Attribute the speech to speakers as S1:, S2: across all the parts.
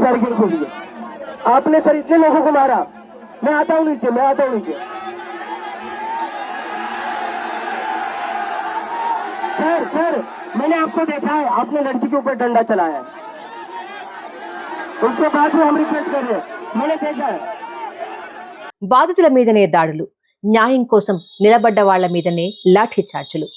S1: जारगिल को भी। आपने सर इतने लोगों को मारा। मैं आता हूँ नीचे, मैं आता हूँ नीचे। सर मैंने आपको देखा है, आपने लड़की के ऊपर डंडा चलाया है, उसके बाद भी हम रिक्वेस्ट कर रहे हैं, मैंने देखा है।
S2: బాధితుల మీదనే దాడులు, న్యాయం కోసం నిలబడ్డ వాళ్ల మీదనే లాఠీ చార్జులు.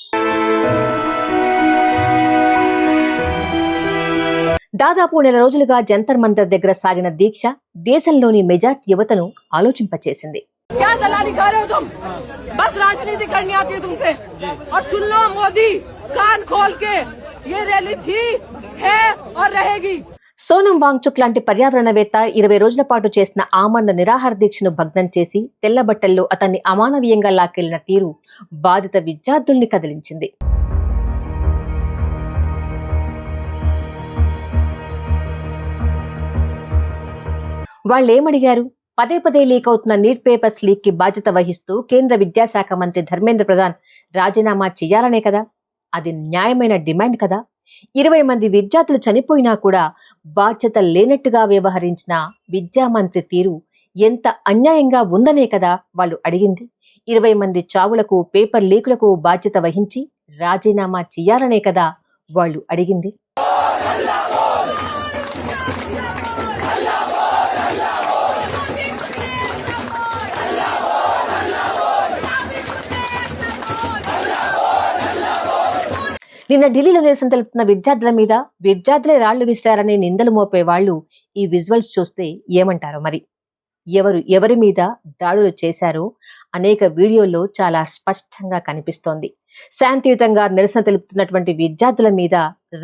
S2: దాదాపు నెల రోజులుగా జంతర్ మంతర్ దగ్గర సాగిన దీక్ష దేశంలోని మెజార్టీ యువతను ఆలోచింపచేసింది.
S3: क्या दलाली खा रहे हो तुम? बस राजनीति करनी आती है तुमसे। और सुन लो मोदी, कान खोल के, ये रैली थी, है और रहेगी।
S2: సోనం వాంగ్చుక్ లాంటి పర్యావరణవేత్త 20 రోజుల పాటు చేసిన ఆమరణ నిరాహార దీక్షను భగ్నం చేసి తెల్లబట్టల్లో అతన్ని అమానవీయంగా లాక్కెళ్లిన తీరు బాధిత విద్యార్థుల్ని కదిలించింది. వాళ్ళేమడిగారు? పదే పదే లీక్ అవుతున్న నీట్ పేపర్స్ లీక్ కి బాధ్యత వహిస్తూ కేంద్ర విద్యాశాఖ మంత్రి ధర్మేంద్ర ప్రధాన్ రాజీనామా చెయ్యాలనే కదా. అది న్యాయమైన డిమాండ్ కదా. 20 మంది విద్యార్థులు చనిపోయినా కూడా బాధ్యత లేనట్టుగా వ్యవహరించిన విద్యామంత్రి తీరు ఎంత అన్యాయంగా ఉందనే కదా వాళ్ళు అడిగింది. 20 మంది చావులకు, పేపర్ లీకులకు బాధ్యత వహించి రాజీనామా చెయ్యాలనే కదా వాళ్ళు అడిగింది. నిన్న ఢిల్లీలో నిరసన తెలుపుతున్న విద్యార్థుల మీద విద్యార్థులే రాళ్లు విసిరారనే నిందలు మోపే వాళ్ళు ఈ విజువల్స్ చూస్తే ఏమంటారో మరి. ఎవరి మీద దాడులు చేశారో అనేక వీడియోల్లో చాలా స్పష్టంగా కనిపిస్తోంది. శాంతియుతంగా నిరసన తెలుపుతున్నటువంటి విద్యార్థుల మీద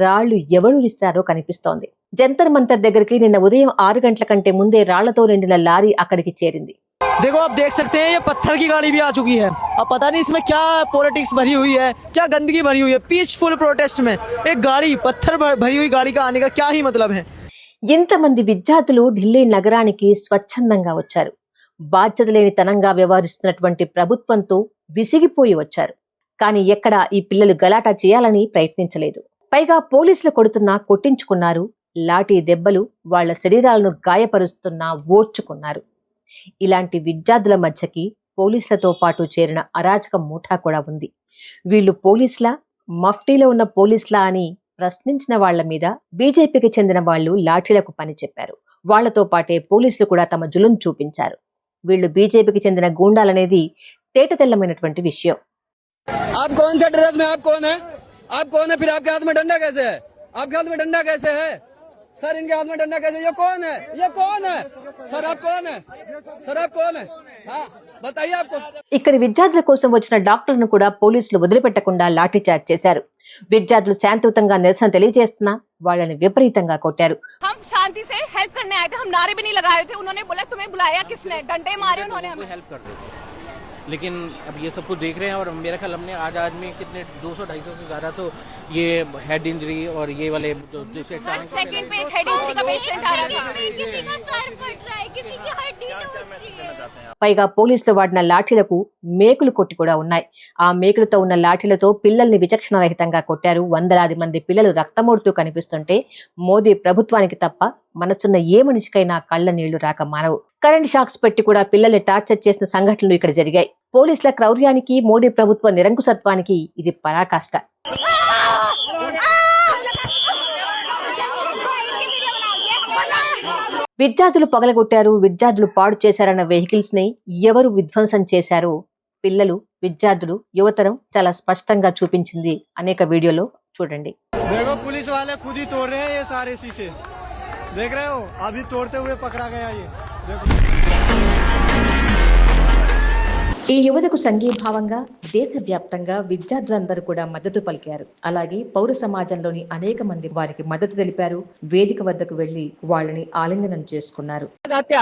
S2: రాళ్లు ఎవరు విసిరారో కనిపిస్తోంది. జంతర్ మంతర్ దగ్గరికి నిన్న ఉదయం 6 గంటల కంటే ముందే రాళ్లతో నిండిన లారీ అక్కడికి చేరింది.
S4: देखो आप देख सकते हैं, ये पत्थर की गाड़ी भी आ चुकी है. अब पता नहीं इसमें क्या पॉलिटिक्स भरी हुई है, क्या गंदगी भरी हुई है. पीसफुल प्रोटेस्ट में एक गाड़ी, पत्थर भरी हुई गाड़ी का आने का क्या ही मतलब है.
S2: ఇంతమంది విద్యార్థులు ఢిల్లీ నగరానికి స్వచ్ఛందంగా వచ్చారు. బాధ్యత లేని తనంగా వ్యవహరిస్తున్నటువంటి ప్రభుత్వంతో విసిగిపోయి వచ్చారు. కానీ ఎక్కడా ఈ పిల్లలు గలాటా చేయాలని ప్రయత్నించలేదు. పైగా పోలీసులు కొడుతున్నా కొట్టించుకున్నారు. లాఠీ దెబ్బలు వాళ్ల శరీరాలను గాయపరుస్తున్నా ఓర్చుకున్నారు. ఇలాంటి విద్యార్థుల మధ్యకి పోలీసులతో పాటు చేరిన అరాచక ముఠా కూడా ఉంది. వీళ్ళు పోలీసులా, మఫ్టీలో ఉన్న పోలీసులా అని ప్రశ్నించిన వాళ్ల మీద బీజేపీకి చెందిన వాళ్ళు లాఠీలకు పని చెప్పారు. వాళ్లతో పాటే పోలీసులు కూడా తమ జులుం చూపించారు. వీళ్ళు బీజేపీకి చెందిన గూండాలనేది తేటతెల్లమైనటువంటి విషయం.
S5: आप कौन से ड्रेस में, आप कौन है? आप कौन है? फिर आपके हाथ में डंडा कैसे है? आपके हाथ में डंडा कैसे है? सर इनके हाथ में डंडा कैसे? ये कौन है? ये कौन है? सर आप कौन है? सर आप कौन है? हाँ बताइए आपको.
S2: ఇక్కడి విద్యార్థుల కోసం వచ్చిన డాక్టర్ను కూడా పోలీసులు వదిలిపెట్టకుండా లాఠీ చార్జ్ చేశారు. విద్యార్థులు శాంతియుతంగా నిరసన తెలియజేస్తున్నా వాళ్ళని విపరీతంగా కొట్టారు.
S3: हम शांति से हेल्प करने आए थे, हम नारे भी नहीं लगा रहे थे. उन्होंने बोला तुम्हें बुलाया किसने? डंडे मारे उन्होंने हमें.
S6: हेल्प कर रहे थे, लेकिन अब ये सब कुछ देख रहे हैं और मेरा ख्याल हमने आज में कितने 200-250 से ज्यादा तो ये हेड इंजरी और ये वाले जो
S3: हर सेकंड पे एक हेड इंजरी का पेशेंट आ रहा है.
S7: किसी का सर फट रहा है, किसी की हड्डी टूट रही है.
S2: పైగా పోలీసులు వాడిన లాఠీలకు మేకులు కొట్టి కూడా ఉన్నాయి. ఆ మేకులతో ఉన్న లాఠీలతో పిల్లల్ని విచక్షణ రహితంగా కొట్టారు. వందలాది మంది పిల్లలు రక్తమోడుతూ కనిపిస్తుంటే మోదీ ప్రభుత్వానికి తప్ప మనసున్న ఏ మనిషికైనా కళ్ళ నీళ్లు రాక మానవు. కరెంట్ షాక్స్ పెట్టి కూడా పిల్లల్ని టార్చర్ చేసిన సంఘటనలు ఇక్కడ జరిగాయి. పోలీసుల క్రౌర్యానికి, మోడీ ప్రభుత్వ నిరంకుశత్వానికి ఇది పరాకాష్ట. విద్యార్థులు పగలగొట్టారు, విద్యార్థులు పాడు చేశారన్న వెహికల్స్ ని ఎవరు విధ్వంసం చేశారో పిల్లలు, విద్యార్థులు, యువతరం చాలా స్పష్టంగా చూపించింది అనేక వీడియోలో చూడండి.
S4: देखो पुलिस वाले खुद ही तोड़ रहे हैं ये सारे शीशे, देख रहे हो? अभी तोड़ते हुए पकड़ा गया ये.
S2: ఈ యువతకు సంఘీభావంగా దేశవ్యాప్తంగా విద్యార్థులందరూ కూడా మద్దతు పలికారు. అలాగే పౌర సమాజంలోని అనేక మంది వారికి మద్దతు తెలిపారు. వేదిక వద్దకు వెళ్లి వాళ్ళని ఆలింగనం చేసుకున్నారు.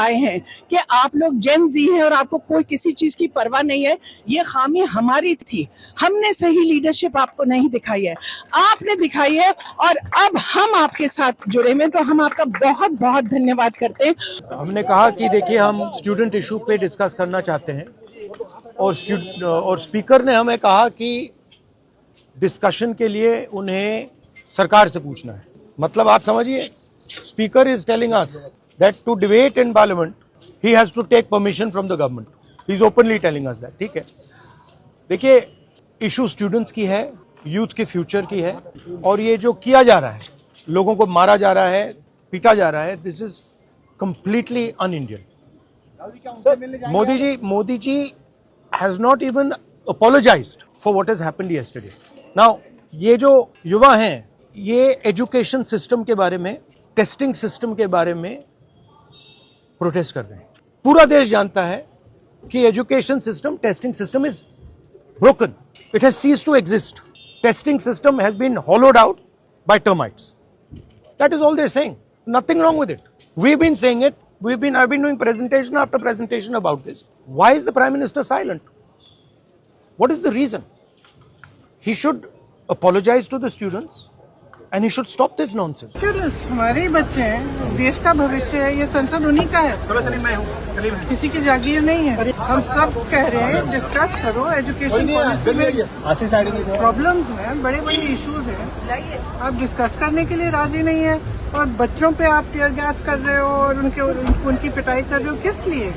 S8: आए हैं कि आप लोग जेन जी हैं और आपको कोई किसी चीज की परवाह नहीं है. ये खामी हमारी थी, हमने सही लीडरशिप आपको नहीं दिखाई है, आपने दिखाई है और अब हम आपके साथ जुड़े हैं, तो हम आपका बहुत बहुत धन्यवाद करते हैं.
S9: हमने कहा कि देखिए हम स्टूडेंट इशू पे डिस्कस करना चाहते हैं और स्पीकर ने हमें कहा कि डिस्कशन के लिए उन्हें सरकार से पूछना है. मतलब आप समझिए Speaker is telling us that to debate in Parliament, he has to take permission from the government. He is openly telling us that. ठीक है. देखिए, इशू स्टूडेंट्स की है, यूथ के फ्यूचर की है, और ये जो किया जा रहा है, लोगों को मारा जा रहा है, पीटा जा रहा है, this is completely un Indian. Modi ji has not even apologized for what has happened yesterday. Now ये जो युवा हैं, ये एजुकेशन सिस्टम के बारे में, टेस्टिंग सिस्टम के बारे में प्रोटेस्ट कर रहे हैं. पूरा देश जानता है कि education system, testing system is broken. It has ceased to exist. Testing system has been hollowed out by termites. That is all they're saying. Nothing wrong with it. We've been saying it. I've been doing presentation after presentation about this. Why is the Prime Minister silent? What is the reason? He should apologize to the students and he should stop this nonsense.
S8: Students, हमारे ही बच्चे हैं, देश का भविष्य है, ये संसद उन्हीं का है, किसी की जागीर नहीं है. हम सब कह रहे हैं डिस्कस करो, एजुकेशन पॉलिसी में प्रॉब्लम्स हैं, बड़े बड़े इश्यूज हैं, आप डिस्कस करने के लिए राजी नहीं है, और बच्चों पे आप टीयर गैस कर रहे हो और उनकी पिटाई कर रहे हो. किस लिए?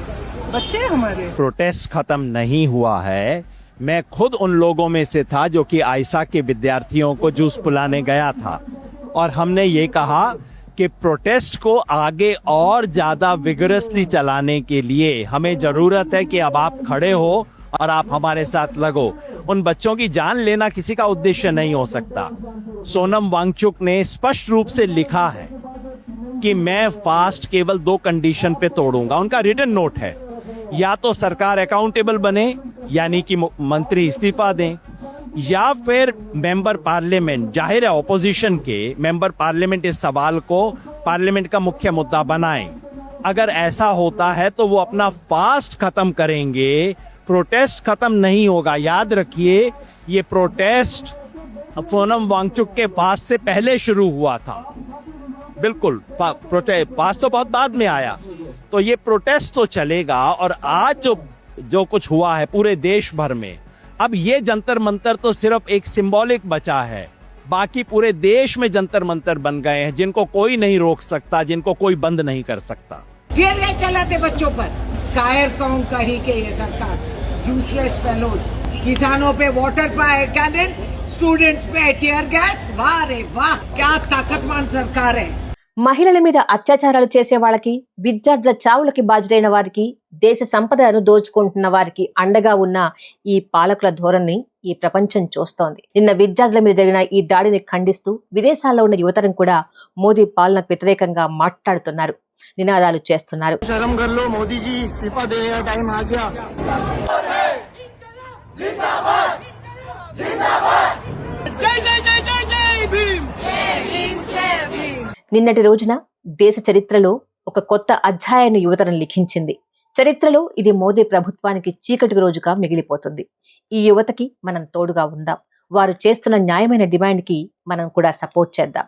S8: बच्चे हमारे.
S10: प्रोटेस्ट खत्म नहीं हुआ है. मैं खुद उन लोगों में से था जो कि आयशा के विद्यार्थियों को जूस पिलाने गया था, और हमने ये कहा कि प्रोटेस्ट को आगे और ज्यादा विगरसली चलाने के लिए हमें जरूरत है कि अब आप खड़े हो और आप हमारे साथ लगो. उन बच्चों की जान लेना किसी का उद्देश्य नहीं हो सकता. सोनम वांगचुक ने स्पष्ट रूप से लिखा है कि मैं फास्ट केवल 2 कंडीशन पे तोड़ूंगा. उनका रिटन नोट है, या तो सरकार अकाउंटेबल बने, यानी कि मंत्री इस्तीफा दें, या फिर मेंबर पार्लियामेंट, जाहिर है ऑपोजिशन के मेंबर पार्लियामेंट इस सवाल को पार्लियामेंट का मुख्य मुद्दा बनाएं. अगर ऐसा होता है तो वो अपना फास्ट खत्म करेंगे, प्रोटेस्ट खत्म नहीं होगा. याद रखिए, ये प्रोटेस्ट सोनम वांगचुक के फास्ट से पहले शुरू हुआ था. बिल्कुल, फास्ट तो बहुत बाद में आया. तो ये प्रोटेस्ट तो चलेगा, और आज जो कुछ हुआ है पूरे देश भर में, अब ये जंतर मंतर तो सिर्फ एक सिंबॉलिक बचा है. बाकी पूरे देश में जंतर मंतर बन गए हैं जिनको कोई नहीं रोक सकता, जिनको कोई बंद नहीं कर सकता.
S8: टीयर गैस चलाते बच्चों पर. कायर कौन कही के ये सरकार, यूजलेस फेलोज. किसानों पे वाटर कैनन, स्टूडेंट्स पे टीयर गैस. वाह रे वाह, क्या ताकतवान सरकार है.
S2: మహిళల మీద అత్యాచారాలు చేసే వాళ్ళకి, విద్యార్థుల చావులకి బాధ్యులైన వారికి, దేశ సంపదను దోచుకుంటున్న వారికి అండగా ఉన్న ఈ పాలకుల ధోరణి ఈ ప్రపంచం చూస్తోంది. నిన్న విద్యార్థుల మీద జరిగిన ఈ దాడిని ఖండిస్తూ విదేశాల్లో ఉన్న యువతరం కూడా మోదీ పాలనకు వ్యతిరేకంగా మాట్లాడుతున్నారు, నినాదాలు చేస్తున్నారు. నిన్నటి రోజున దేశ చరిత్రలో ఒక కొత్త అధ్యాయాన్ని యువతరం లిఖించింది. చరిత్రలో ఇది మోదీ ప్రభుత్వానికి చీకటి రోజుగా మిగిలిపోతుంది. ఈ యువతకి మనం తోడుగా ఉందాం. వారు చేస్తున్న న్యాయమైన డిమాండ్ కి మనం కూడా సపోర్ట్ చేద్దాం.